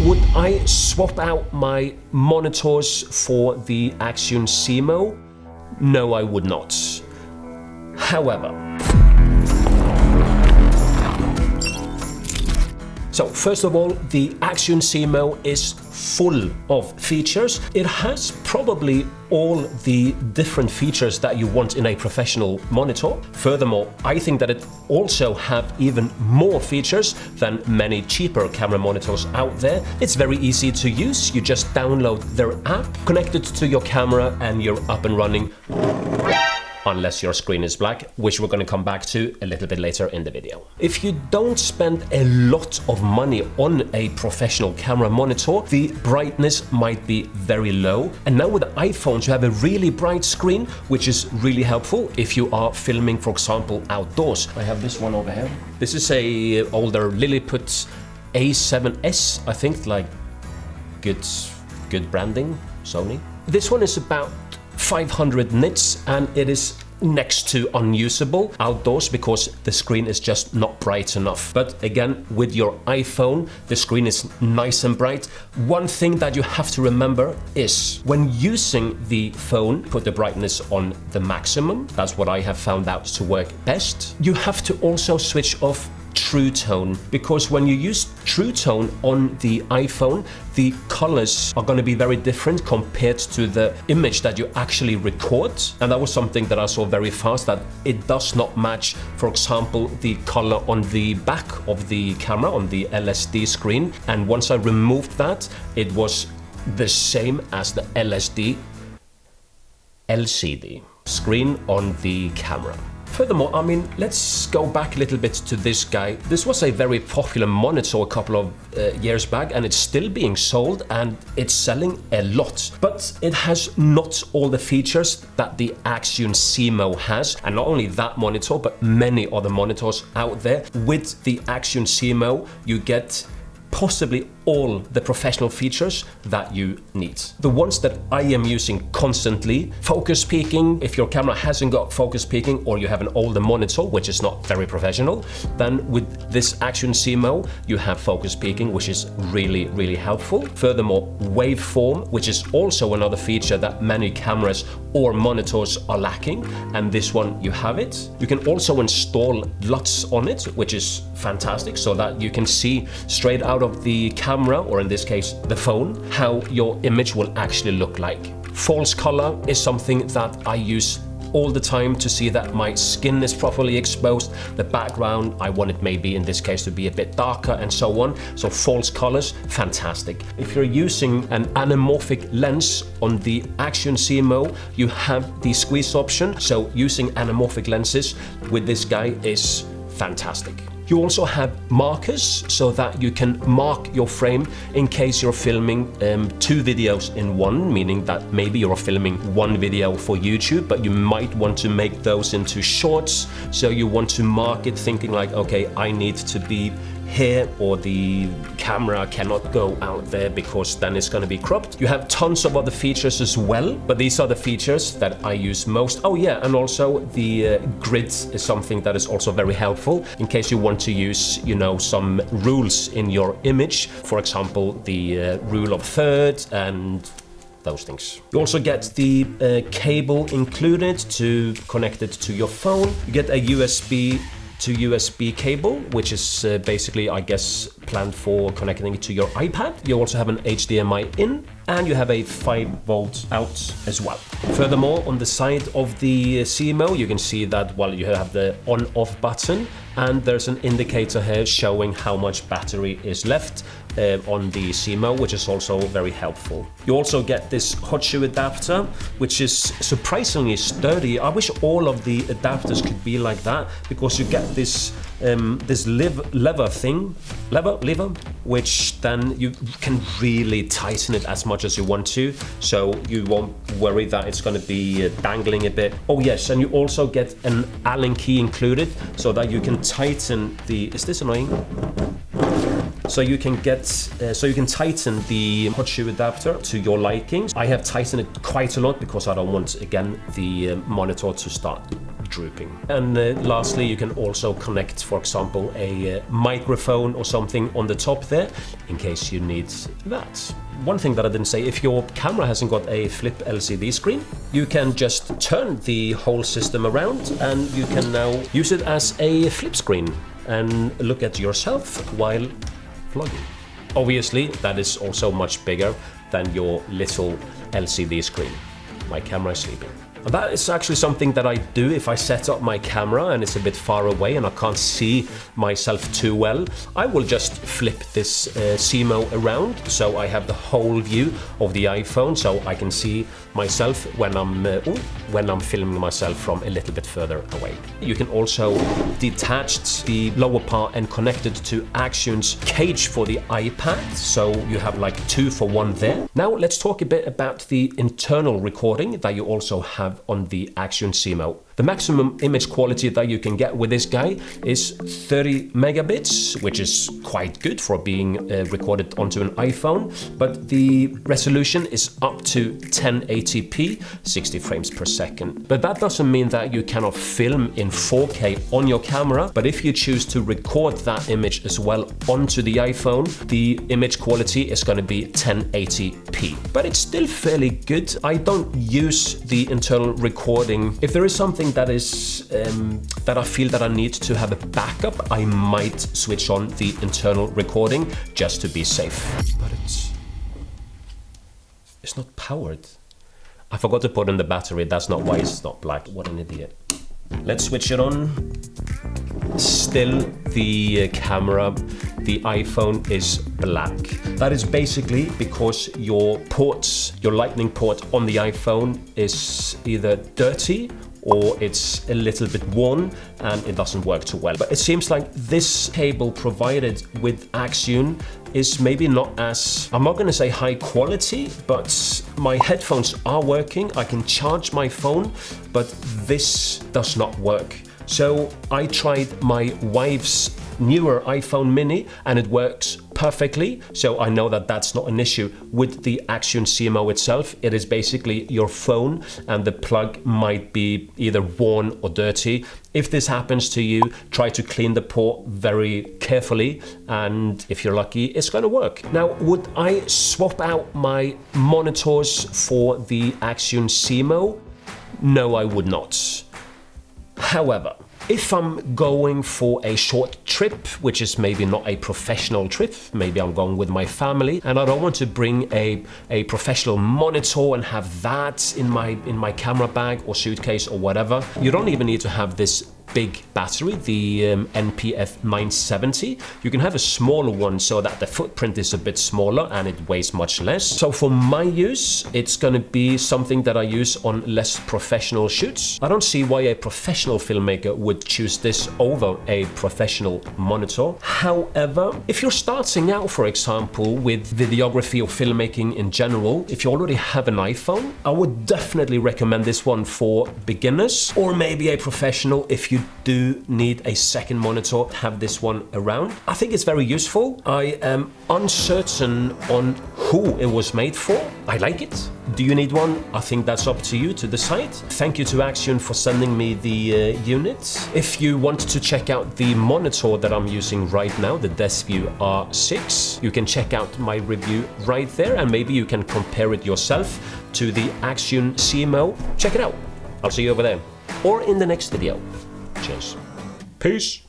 Would I swap out my monitors for the Accsoon SeeMo? No, I would not. However, so first of all, the Accsoon SeeMo is full of features. It has probably all the different features that you want in a professional monitor. Furthermore, I think that it also have even more features than many cheaper camera monitors out there. It's very easy to use. You just download their app, connect it to your camera, and you're up and running. Unless your screen is black, which we're going to come back to a little bit later in the video. If you don't spend a lot of money on a professional camera monitor, the brightness might be very low. And now with the iPhones, you have a really bright screen, which is really helpful if you are filming, for example, outdoors. I have this one over here. This is a older Lilliput A7S, I think, like good branding, Sony. This one is about 500 nits and it is next to unusable outdoors because the screen is just not bright enough. But again, with your iPhone, the screen is nice and bright. One thing that you have to remember is when using the phone, put the brightness on the maximum. That's what I have found out to work best. You have to also switch off True Tone, because when you use True Tone on the iPhone, the colors are going to be very different compared to the image that you actually record. And that was something that I saw very fast, that it does not match, for example, the color on the back of the camera on the LSD screen. And once I removed that, it was the same as the LCD screen on the camera. Furthermore, I mean, let's go back a little bit to this guy. This was a very popular monitor a couple of years back, and it's still being sold and it's selling a lot. But it has not all the features that the Accsoon SeeMo has. And not only that monitor, but many other monitors out there. With the Accsoon SeeMo, you get possibly all the professional features that you need. The ones that I am using constantly: focus peaking. If your camera hasn't got focus peaking, or you have an older monitor which is not very professional, then with this Accsoon SeeMo you have focus peaking, which is really helpful. Furthermore, waveform, which is also another feature that many cameras or monitors are lacking, and this one you have it. You can also install LUTs on it, which is fantastic, so that you can see straight out of the camera, or in this case the phone, how your image will actually look like. False color is something that I use all the time to see that my skin is properly exposed. The background, I want it maybe in this case to be a bit darker and so on. So false colors, fantastic. If you're using an anamorphic lens on the Accsoon SeeMo, you have the squeeze option. So using anamorphic lenses with this guy is fantastic. You also have markers, so that you can mark your frame in case you're filming 2 videos in one, meaning that maybe you're filming one video for YouTube, but you might want to make those into shorts. So you want to mark it thinking like, okay, I need to be here, or the camera cannot go out there because then it's going to be cropped. You have tons of other features as well, but these are the features that I use most. Oh yeah, and also the grid is something that is also very helpful in case you want to use, you know, some rules in your image. For example, the rule of third and those things. You also get the cable included to connect it to your phone. You get a USB to USB cable, which is basically, I guess, planned for connecting it to your iPad. You also have an HDMI in, and you have a 5-volt out as well. Furthermore, on the side of the SeeMo, you can see that, well, you have the on-off button, and there's an indicator here showing how much battery is left on the SeeMo, which is also very helpful. You also get this hot shoe adapter, which is surprisingly sturdy. I wish all of the adapters could be like that, because you get this lever, which then you can really tighten it as much as you want to, so you won't worry that it's going to be dangling a bit. Oh yes, and you also get an Allen key included, so that you can tighten the, is this annoying? So you can tighten the hot shoe adapter to your likings. I have tightened it quite a lot because I don't want, again, the monitor to start drooping. And lastly, you can also connect, for example, a microphone or something on the top there, in case you need that. One thing that I didn't say, if your camera hasn't got a flip LCD screen, you can just turn the whole system around and you can now use it as a flip screen and look at yourself while vlogging. Obviously, that is also much bigger than your little LCD screen. My camera is sleeping. And that is actually something that I do if I set up my camera and it's a bit far away and I can't see myself too well. I will just flip this SeeMo around so I have the whole view of the iPhone, so I can see myself when I'm filming myself from a little bit further away. You can also detach the lower part and connect it to Accsoon's cage for the iPad, so you have like 2 for 1 there. Now let's talk a bit about the internal recording that you also have on the Accsoon SeeMo. The maximum image quality that you can get with this guy is 30 megabits, which is quite good for being recorded onto an iPhone, but the resolution is up to 1080p, 60 frames per second. But that doesn't mean that you cannot film in 4K on your camera, but if you choose to record that image as well onto the iPhone, the image quality is going to be 1080p. But it's still fairly good. I don't use the internal recording. If there is something that is that I feel that I need to have a backup, I might switch on the internal recording just to be safe. But it's not powered. I forgot to put in the battery. That's not why it's not black. What an idiot. Let's switch it on. Still the camera, the iPhone is black. That is basically because your ports, your lightning port on the iPhone is either dirty or it's a little bit worn and it doesn't work too well. But it seems like this cable provided with Accsoon is maybe not as, I'm not going to say high quality, but my headphones are working. I can charge my phone, but this does not work. So I tried my wife's newer iPhone mini and it works perfectly. So I know that that's not an issue with the Accsoon SeeMo itself. It is basically your phone and the plug might be either worn or dirty. If this happens to you, try to clean the port very carefully and if you're lucky, it's going to work. Now, would I swap out my monitors for the Accsoon SeeMo? No, I would not. However, if I'm going for a short trip, which is maybe not a professional trip, maybe I'm going with my family and I don't want to bring a professional monitor and have that in my camera bag or suitcase or whatever, you don't even need to have this big battery, the NPF 970. You can have a smaller one so that the footprint is a bit smaller and it weighs much less. So for my use, it's going to be something that I use on less professional shoots. I don't see why a professional filmmaker would choose this over a professional monitor. However, if you're starting out, for example, with videography or filmmaking in general, if you already have an iPhone, I would definitely recommend this one for beginners or maybe a professional if you do need a second monitor, have this one around. I think it's very useful. I am uncertain on who it was made for. I like it. Do you need one? I think that's up to you to decide. Thank you to Accsoon for sending me the unit. If you want to check out the monitor that I'm using right now, the DeskView R6, you can check out my review right there and maybe you can compare it yourself to the Accsoon SeeMo. Check it out. I'll see you over there or in the next video. Cheers. Peace.